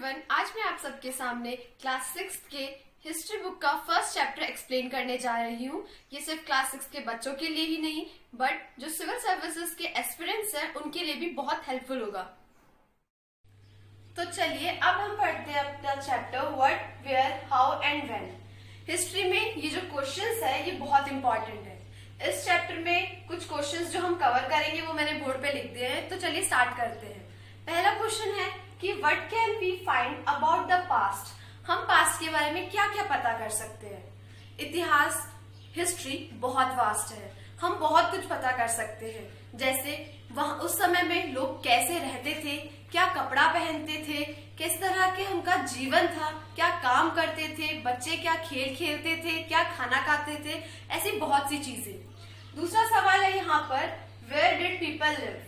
Everyone, आज मैं आप सबके सामने क्लास 6 के हिस्ट्री बुक का फर्स्ट चैप्टर एक्सप्लेन करने जा रही हूँ। ये सिर्फ क्लास 6 के बच्चों के लिए ही नहीं बट जो सिविल सर्विसेज के एस्पिरेंट्स हैं उनके लिए भी बहुत हेल्पफुल होगा। तो चलिए अब हम पढ़ते हैं अपना chapter what, where, how and when. History में ये जो क्वेश्चंस है ये बहुत इंपॉर्टेंट है। इस चैप्टर में कुछ क्वेश्चंस जो हम कवर करेंगे वो मैंने बोर्ड पे लिख दिए हैं। तो चलिए स्टार्ट करते हैं। पहला क्वेश्चन है कि what can we find about the past. हम पास्ट के बारे में क्या क्या पता कर सकते हैं। इतिहास, हिस्ट्री बहुत वास्ट है, हम बहुत कुछ पता कर सकते हैं। जैसे वहाँ उस समय में लोग कैसे रहते थे, क्या कपड़ा पहनते थे, किस तरह के उनका जीवन था, क्या काम करते थे, बच्चे क्या खेल खेलते थे, क्या खाना खाते थे, ऐसी बहुत सी चीजें। दूसरा सवाल है यहाँ पर वेयर डिड पीपल लिव।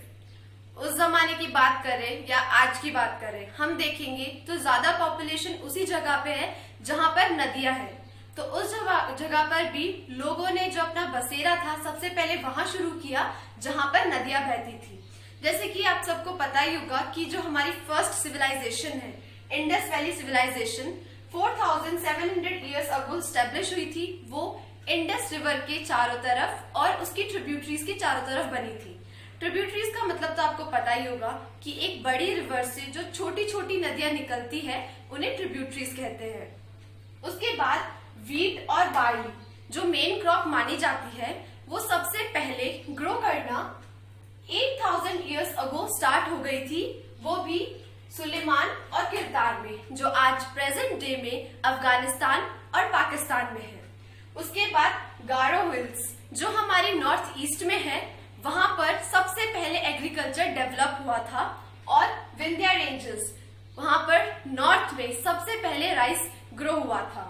उस जमाने की बात करें या आज की बात करें, हम देखेंगे तो ज्यादा पॉपुलेशन उसी जगह पे है जहां पर नदियां हैं। तो उस जगह पर भी लोगों ने जो अपना बसेरा था सबसे पहले वहां शुरू किया जहां पर नदियां बहती थी। जैसे कि आप सबको पता ही होगा कि जो हमारी फर्स्ट सिविलाइजेशन है Indus valley civilisation 4700 years ago establish हुई थी। वो इंडस रिवर के चारों तरफ और उसकी ट्रिब्यूटरीज के चारों तरफ बनी थी। ट्रिब्यूटरीज का मतलब तो आपको पता ही होगा कि एक बड़ी रिवर से जो छोटी छोटी नदियां निकलती है उन्हें ट्रिब्यूटरीज कहते हैं। उसके बाद वीट और बार्ली जो मेन क्रॉप मानी जाती है वो सबसे पहले ग्रो करना 8000 ईयर्स अगो स्टार्ट हो गई थी। वो भी सुलेमान और किरतार में जो आज प्रेजेंट डे में अफगानिस्तान और पाकिस्तान में है। उसके बाद गारो हिल्स जो हमारे नॉर्थ ईस्ट में है, वहां पर सबसे पहले एग्रीकल्चर डेवलप हुआ था। और विंध्या रेंजेस वहां पर नॉर्थ में सबसे पहले राइस ग्रो हुआ था।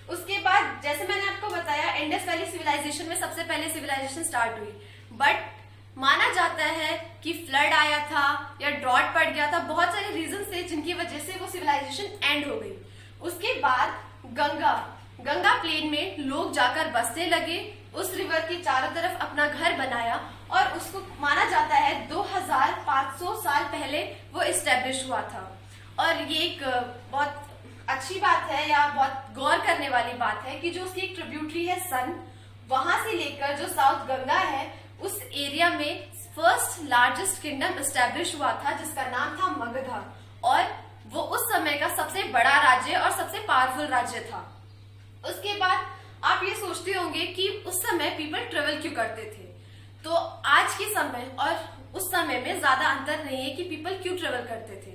उसके बाद जैसे मैंने आपको बताया इंडस वैली सिविलाइजेशन में सबसे पहले सिविलाइजेशन स्टार्ट हुई, बट माना जाता है कि फ्लड आया था या ड्रॉट पड़ गया था, बहुत सारे रीजन थे जिनकी वजह से वो सिविलाइजेशन एंड हो गई। उसके बाद गंगा प्लेन में लोग जाकर बसने लगे, उस रिवर के चारों तरफ अपना घर बनाया और उसको माना जाता है 2500 साल पहले वो इस्टेब्लिश हुआ था। और ये एक बहुत अच्छी बात है या बहुत गौर करने वाली बात है कि जो उसकी एक ट्रिब्यूटरी है सन, वहां से लेकर जो साउथ गंगा है उस एरिया में फर्स्ट लार्जेस्ट किंगडम इस्टेब्लिश हुआ था जिसका नाम था मगधा। और वो उस समय का सबसे बड़ा राज्य और सबसे पावरफुल राज्य था। उसके बाद आप ये सोचते होंगे कि उस समय पीपल ट्रेवल क्यों करते थे। तो आज के समय और उस समय में ज्यादा अंतर नहीं है कि पीपल क्यों ट्रेवल करते थे।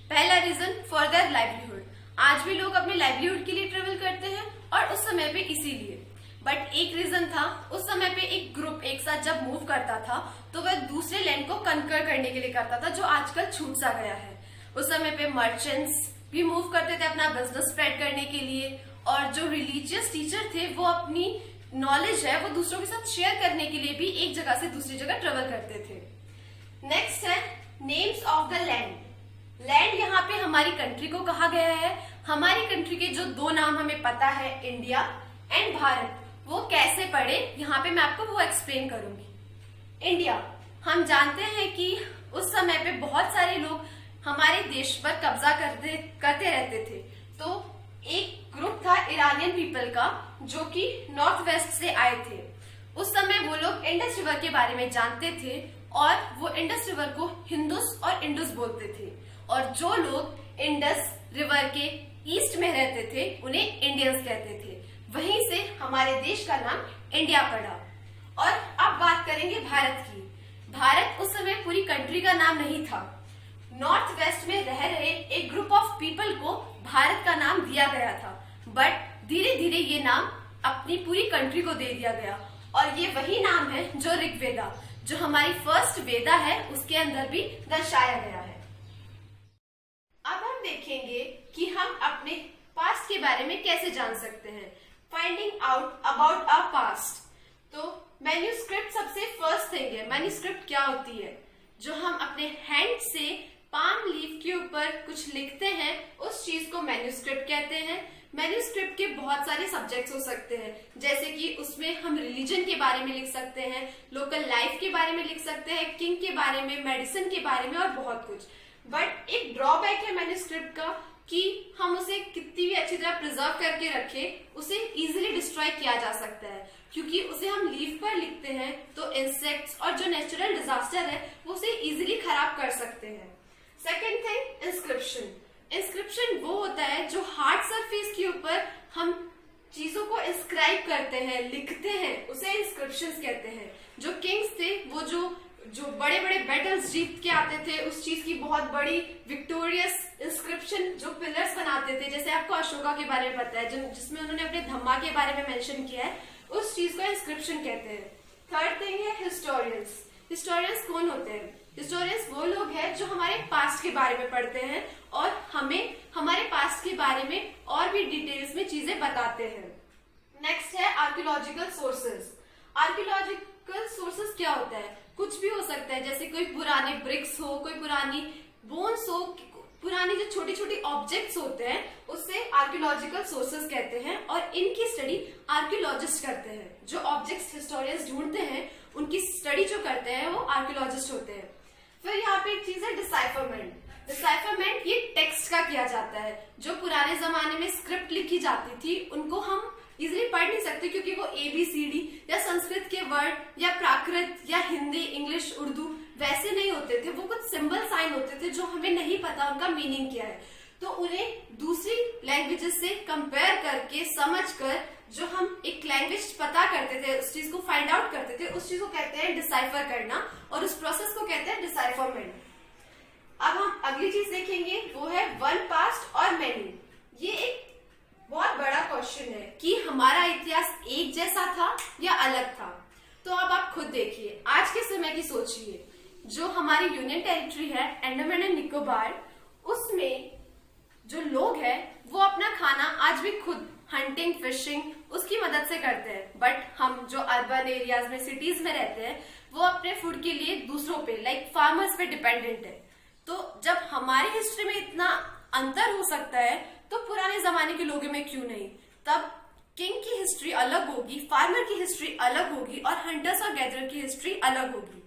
पहला रीजन फॉर देयर लाइवलीहुड। आज भी लोग अपने लाइवलीहुड के लिए ट्रेवल करते हैं और उस समय पे इसीलिए। बट एक रीजन था, उस समय पे एक ग्रुप एक साथ जब मूव करता था तो वह दूसरे लैंड को कन्कर करने के लिए करता था, जो आजकल छूट सा गया है। उस समय पे मर्चेंट्स भी मूव करते थे अपना बिजनेस स्प्रेड करने के लिए, और जो रिलीजियस टीचर थे वो अपनी नॉलेज है वो दूसरों के साथ शेयर करने के लिए भी एक जगह से दूसरी जगह ट्रेवल करते थे। नेक्स्ट है names of the land. Land यहाँ पे हमारी कंट्री को कहा गया है। हमारी कंट्री के जो दो नाम हमें पता है, इंडिया एंड भारत, वो कैसे पढ़े यहाँ पे मैं आपको वो एक्सप्लेन करूंगी। इंडिया, हम जानते हैं कि उस समय पे बहुत सारे लोग हमारे देश पर कब्जा करते रहते थे। तो एक ग्रुप था ईरानियन पीपल का जो कि नॉर्थ वेस्ट से आए थे। उस समय वो लोग इंडस रिवर के बारे में जानते थे और वो इंडस रिवर को हिंदुस और इंडुस बोलते थे। और जो लोग इंडस रिवर के ईस्ट में रहते थे उन्हें इंडियंस कहते थे। वहीं से हमारे देश का नाम इंडिया पड़ा। और अब बात करेंगे भारत की। भारत उस समय पूरी कंट्री का नाम नहीं था। नॉर्थ वेस्ट में रह रहे एक ग्रुप ऑफ पीपल को भारत का नाम दिया गया था, बट धीरे धीरे ये नाम अपनी पूरी कंट्री को दे दिया गया। और ये वही नाम है जो ऋग्वेदा, जो हमारी फर्स्ट वेदा है, उसके अंदर भी दर्शाया गया है। अब हम देखेंगे कि हम अपने पास्ट के बारे में कैसे जान सकते हैं। Finding out about our past. तो मैन्यूस्क्रिप्ट सबसे फर्स्ट थिंग है। मैन्यूस्क्रिप्ट क्या होती है? जो हम अपने हैंड से पाम लीफ के ऊपर कुछ लिखते हैं उस चीज को मैन्यूस्क्रिप्ट कहते हैं। मैन्यूस्क्रिप्ट के बहुत सारे सब्जेक्ट्स हो सकते हैं, जैसे कि उसमें हम रिलीजन के बारे में लिख सकते हैं, लोकल लाइफ के बारे में लिख सकते हैं, किंग के बारे में, मेडिसिन के बारे में और बहुत कुछ। बट एक ड्रॉबैक है मैन्युस्क्रिप्ट का कि हम उसे कितनी भी अच्छी तरह प्रिजर्व करके रखें, उसे इजीली डिस्ट्रॉय किया जा सकता है, क्योंकि उसे हम लीफ पर लिखते हैं तो इंसेक्ट्स और जो नेचुरल डिजास्टर है वो उसे इजीली खराब कर सकते हैं। Second thing, inscription. इंस्क्रिप्शन वो होता है जो हार्ड सरफेस के ऊपर हम चीजों को इंस्क्राइब करते हैं, लिखते हैं, उसे इंस्क्रिप्शंस कहते हैं। जो किंग्स थे वो जो बड़े बड़े बैटल्स जीत के आते थे, उस चीज की बहुत बड़ी विक्टोरियस इंस्क्रिप्शन जो पिलर्स बनाते थे, जैसे आपको अशोका के बारे में पता है जिसमें उन्होंने अपने धम्मा के बारे में मेंशन किया है, उस चीज को इंस्क्रिप्शन कहते हैं। थर्ड थिंग है हिस्टोरियंस। हिस्टोरियंस कौन होते हैं? हिस्टोरियंस वो लोग हैं जो हमारे पास्ट के बारे में पढ़ते हैं और हमें हमारे पास्ट के बारे में और भी डिटेल्स में चीजें बताते हैं। नेक्स्ट है आर्कियोलॉजिकल सोर्सेज। आर्कियोलॉजिकल सोर्सेज क्या होता है? कुछ भी हो सकता है, जैसे कोई पुराने ब्रिक्स हो, कोई पुरानी बोन्स हो, पुरानी जो छोटी छोटी ऑब्जेक्ट्स होते हैं, उससे आर्कियोलॉजिकल सोर्सेज कहते हैं और इनकी स्टडी आर्कियोलॉजिस्ट करते हैं। जो ऑब्जेक्ट्स हिस्टोरियंस ढूंढते हैं उनकी स्टडी जो करते हैं वो आर्कियोलॉजिस्ट होते हैं। फिर यहाँ पे एक चीज है डिसाइफरमेंट। डिसाइफरमेंट ये टेक्स्ट का किया जाता है। जो पुराने जमाने में स्क्रिप्ट लिखी जाती थी उनको हम इजिली पढ़ नहीं सकते, क्योंकि वो ABCD या संस्कृत के वर्ड या प्राकृत या हिंदी, इंग्लिश, उर्दू वैसे नहीं होते थे। वो कुछ सिंबल साइन होते थे जो हमें नहीं पता उनका मीनिंग क्या है, तो उन्हें दूसरी लैंग्वेजेस से कंपेयर करके समझकर जो हम एक लैंग्वेज पता करते थे, उस चीज को फाइंड आउट करते थे, उस चीज को कहते हैं डिसाइफर करना और उस प्रोसेस को कहते हैं डिसाइफरमेंट। अब हम अगली चीज देखेंगे, वो है वन पास्ट और मैनी। ये एक बहुत बड़ा क्वेश्चन है कि हमारा इतिहास एक जैसा था या अलग था। तो अब आप खुद देखिए, आज के समय की सोचिए, जो हमारी यूनियन टेरिटरी है अंडमान एंड निकोबार, उसमें जो लोग हैं वो अपना खाना आज भी खुद हंटिंग, फिशिंग उसकी मदद से करते हैं। बट हम जो अर्बन एरियाज में, सिटीज में रहते हैं, वो अपने फूड के लिए दूसरों पे, लाइक फार्मर्स पे डिपेंडेंट है। तो जब हमारी हिस्ट्री में इतना अंतर हो सकता है तो पुराने जमाने के लोगों में क्यों नहीं? तब किंग की हिस्ट्री अलग होगी, फार्मर की हिस्ट्री अलग होगी और हंटर्स और गैदरर की हिस्ट्री अलग होगी।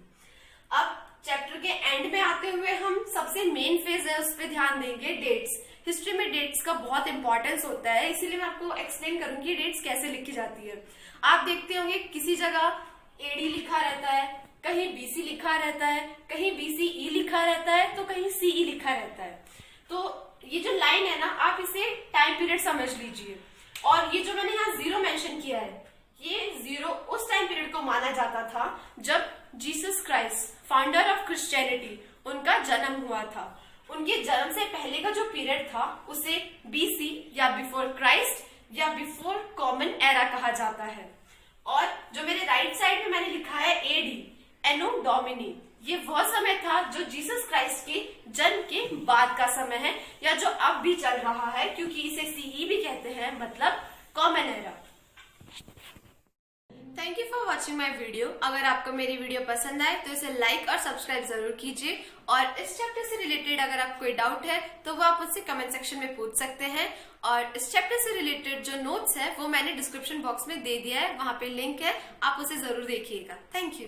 अब चैप्टर के एंड में आते हुए हम सबसे मेन फेज है उस पर ध्यान देंगे, डेट्स। हिस्ट्री में डेट्स का बहुत इंपॉर्टेंस होता है, इसीलिए मैं आपको एक्सप्लेन करूंगी डेट्स कैसे लिखी जाती है। आप देखते होंगे किसी जगह AD लिखा रहता है, कहीं BC लिखा रहता है, कहीं BCE लिखा रहता है, तो कहीं CE लिखा रहता है। तो ये जो लाइन है ना, आप इसे टाइम पीरियड समझ लीजिए। और ये जो मैंने यहाँ 0 मेंशन किया है, ये 0 उस टाइम पीरियड को माना जाता था जब Jesus Christ, founder of Christianity, उनका जन्म हुआ था। उनके जन्म से पहले का जो पीरियड था उसे BC या बिफोर क्राइस्ट या बिफोर कॉमन एरा कहा जाता है। और जो मेरे राइट साइड में मैंने लिखा है AD, एनो डोमिनी, ये वह समय था जो जीसस क्राइस्ट के जन्म के बाद का समय है, या जो अब भी चल रहा है, क्योंकि इसे CE भी कहते हैं, मतलब common era. Thank you for watching my video. अगर आपको मेरी वीडियो पसंद आए तो इसे लाइक और सब्सक्राइब जरूर कीजिए। और इस चैप्टर से रिलेटेड अगर आपको कोई डाउट है तो वो आप मुझसे कमेंट सेक्शन में पूछ सकते हैं। और इस चैप्टर से रिलेटेड जो नोट्स है वो मैंने डिस्क्रिप्शन बॉक्स में दे दिया है, वहां पे लिंक है, आप उसे जरूर देखिएगा। Thank you.